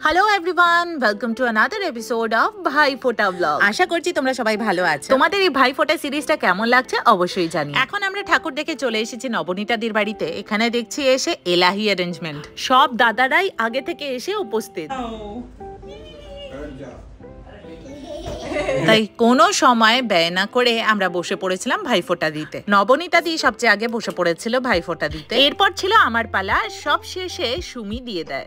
Hello everyone, welcome to another episode of ভাই ফোটা blog. আশা করছি তোমরা সবাই ভালো আছো। তোমাদের এই ভাই ফোটা সিরিজটা কেমন লাগছে অবশ্যই জানি। এখন আমরা ঠাকুর দেখে চলে এসেছি নবনীতাদির বাড়িতে। এখানে দেখছি এসে এলাহি অ্যারেঞ্জমেন্ট, সব দাদারাই আগে থেকে এসে উপস্থিত। তাই কোনো সময় ব্যয় না করে আমরা বসে পড়েছিলাম ভাইফোঁটা দিতে। নবনীতা দি সবচেয়ে আগে বসে পড়েছিল ভাইফোঁটা দিতে, এরপর ছিল আমার পালা, সব শেষে সুমি দিয়ে দেয়।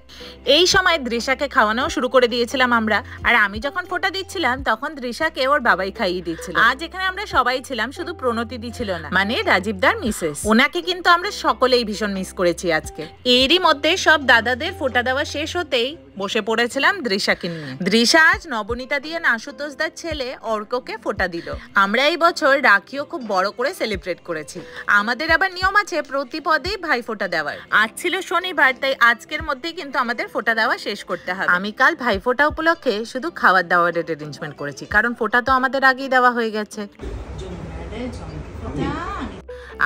এই সময় দৃশাকে খাওয়ানো শুরু করে দিয়েছিলাম আমরা। আর আমি যখন ফোঁটা দিচ্ছিলাম তখন দৃশাকে ওর বাবাই খাইয়ে দিচ্ছিল। আজ এখানে আমরা সবাই ছিলাম, শুধু প্রণতি দি ছিল না, মানে রাজীবদার মিসেস। ওনাকে কিন্তু আমরা সকলেই ভীষণ মিস করেছি আজকে। এরই মধ্যে সব দাদাদের ফোঁটা দেওয়া শেষ হতেই বসে পড়েছিলাম দৃশাকে নিয়ে। দৃশা আজ নবনীতা দিয়ে আশুতোষদার ছেলে অর্ককে ফোঁটা দিল। আমরা এই বছর রাখিও খুব বড় করে সেলিব্রেট করেছি। আমাদের আবার নিয়ম আছে প্রতি পদেই ভাই ফোঁটা দেওয়ার। আজ ছিল শনিবার, তাই আজকের মধ্যেই কিন্তু আমাদের ফোঁটা দেওয়া শেষ করতে হবে। আমি কাল ভাই ফোঁটা উপলক্ষে শুধু খাওয়ার দাওয়ার অ্যারেঞ্জমেন্ট করেছি, কারণ ফোঁটা তো আমাদের আগেই দেওয়া হয়ে গেছে।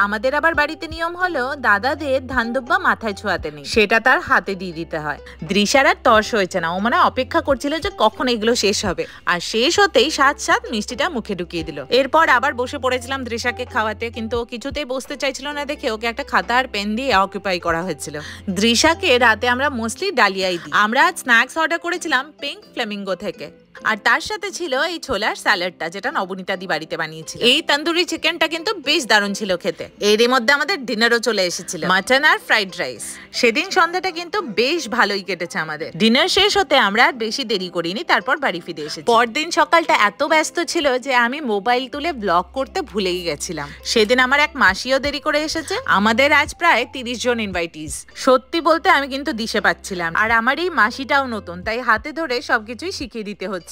আমাদের আবার বাড়িতে নিয়ম হলো দাদাদের ধান দুব্বা মাথায় ছোঁয়াতে নেই, সেটা তার হাতে দিয়ে দিতে হয়। দৃশার আর তর্স হয়েছে না, ও মানে অপেক্ষা করছিল যে কখন এগুলো শেষ হবে। আর শেষ হতেই সাথ সাথ মিষ্টিটা মুখে ঢুকিয়ে দিল। এরপর আবার বসে পড়েছিলাম দৃশাকে খাওয়াতে, কিন্তু ও কিছুতেই বসতে চাইছিল না দেখে ওকে একটা খাতা আর পেন দিয়ে অকুপাই করা হয়েছিল। দৃশাকে রাতে আমরা মোস্টলি ডালিয়াই দিই। আমরা আজ স্ন্যাক্স অর্ডার করেছিলাম পিঙ্ক ফ্লেমিঙ্গো থেকে, আর তার সাথে ছিল এই ছোলার স্যালাডটা, যেটা নবনীতা দি বাড়িতে বানিয়েছিল। এই তন্দুরি চিকেনটা কিন্তু বেশ দারুণ ছিল খেতে। এর মধ্যে আমাদের ডিনারও চলে এসেছিল, মাটন আর ফ্রাইড রাইস। সেদিন সন্ধ্যাটা কিন্তু বেশ ভালোই কেটেছে আমাদের। ডিনার শেষ হতে আমরা আর বেশি দেরি করিনি, তারপর বাড়ি ফিরে এসেছি। পরদিন সকালটা এত ব্যস্ত ছিল যে আমি মোবাইল তুলে ব্লগ করতে ভুলেই গেছিলাম। সেদিন আমার এক মাসিও দেরি করে এসেছে। আমাদের আজ প্রায় 30 জন ইনভাইটিস। সত্যি বলতে আমি কিন্তু দিশে পাচ্ছিলাম, আর আমার এই মাসিটাও নতুন, তাই হাতে ধরে সবকিছুই শিখিয়ে দিতে হচ্ছে।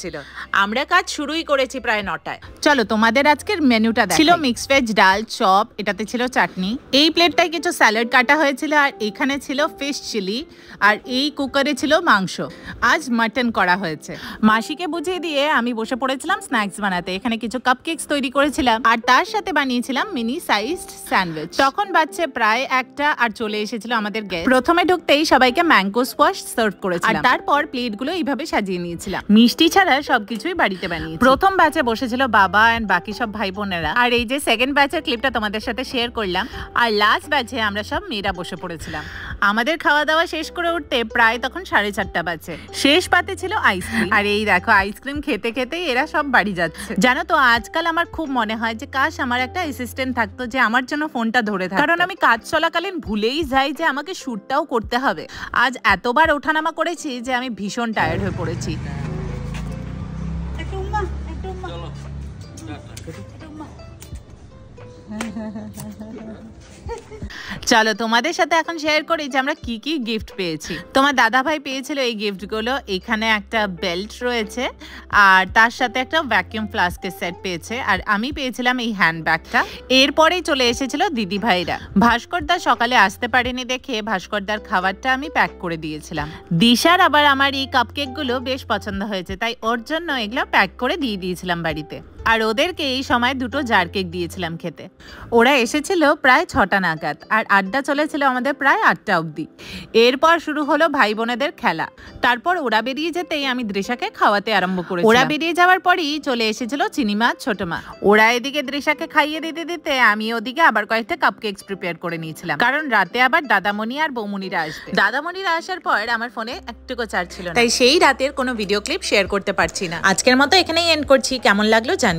আমরা কাজ শুরুই করেছি প্রায় 9টায়। চলো তোমাদের আজকের মেনুটা ছিল মিক্সড ভেজ, ডাল, চপ, এটাতে ছিল চাটনি, এই প্লেটটায় কিছু স্যালাড কাটা হয়েছিল, আর এখানে ছিল ফিশ চিলি, আর এই কুকারে ছিল মাংস। আজ মাটন করা হয়েছে। মাসিকে বুঝিয়ে দিয়ে আমি বসে পড়েছিলাম স্ন্যাক্স বানাতে। এখানে কিছু কাপকেকস তৈরি করেছিলাম, আর তার সাথে বানিয়েছিলাম মিনি সাইজড স্যান্ডউইচ। তখন বাজছে প্রায় 1টা, আর চলে এসেছিল আমাদের গেস্ট। প্রথমে ঢুকতেই সবাইকে ম্যাঙ্গো স্কোয়াশ সার্ভ করেছিলাম, আর তারপর প্লেটগুলো এইভাবে সাজিয়ে নিয়েছিলাম। মিষ্টি ছাড়া সবকিছুই বাড়িতে বানিয়েছি। প্রথম ব্যাচে বসেছিল বাবা এন্ড বাকি সব ভাই বোনেরা, আর এই যে সেকেন্ড ব্যাচের ক্লিপটা তোমাদের সাথে শেয়ার করলাম। আর লাস্ট ব্যাচে আমরা সব মেয়েরা বসে পড়েছিলাম। আমাদের খাওয়া দাওয়া শেষ করে উঠতে প্রায় তখন 4:30 বাজে। শেষ পাতে ছিল আইসক্রিম, আর এই দেখো আইসক্রিম খেতে খেতেই এরা সব বাড়ি যাচ্ছে। জানো তো, আজকাল আমার খুব মনে হয় যে কাশ আমার একটা অ্যাসিস্ট্যান্ট থাকতো, যে আমার জন্য ফোনটা ধরে থাকতো, কারণ আমি কাজ চলাকালীন ভুলেই যাই যে আমাকে শুটটাও করতে হবে। আজ এতবার ওঠানামা করেছি যে আমি ভীষণ টায়ার্ড হয়ে পড়েছি। চলো তোমাদের সাথে এখন শেয়ার করি যে আমরা কি কি গিফট পেয়েছি। তোমার দাদা ভাই পেয়েছিল এই গিফটগুলো। এখানে একটা বেল্ট রয়েছে, আর তার সাথে একটা ভ্যাকিউম ফ্লাস্কের সেট পেয়েছে, আর আমি পেয়েছিলাম এই হ্যান্ডব্যাগটা। এরপরেই চলে এসেছিল দিদি ভাইরা। ভাস্করদা সকালে আসতে পারেনি দেখে ভাস্করদার খাবারটা আমি প্যাক করে দিয়েছিলাম। দিশার আবার আমার এই কাপকেকগুলো বেশ পছন্দ হয়েছে, তাই ওর জন্য এগুলো প্যাক করে দিয়ে দিয়েছিলাম বাড়িতে। আর ওদেরকে এই সময় 2টো জার কেক দিয়েছিলাম খেতে। ওরা এসেছিল প্রায় 6টা নাগাদ, আর আড্ডা চলেছিল আমাদের প্রায় 8টা অবধি। এরপর শুরু হলো ভাই বোনেদের খেলা। তারপর ওরা বেরিয়ে যেতেই আমি দৃশাকে খাওয়াতে আরম্ভ করেছি। ওরা বেরিয়ে যাওয়ার পরই চলে এসেছিল চিনিমা, ছোট মা। ওরা এদিকে দৃশাকে খাইয়ে দিতে দিতে আমি ওদিকে আবার কয়েকটা কাপকেকস প্রিপেয়ার করে নিয়েছিলাম, কারণ রাতে আবার দাদামণি আর বৌমনিরা আসবে। দাদামণিরা আসার পর আমার ফোনে একটুকু চার্জ ছিল না, তাই সেই রাতের কোনো ভিডিও ক্লিপ শেয়ার করতে পারছি না। আজকের মতো এখানেই এন্ড করছি। কেমন লাগলো জানি।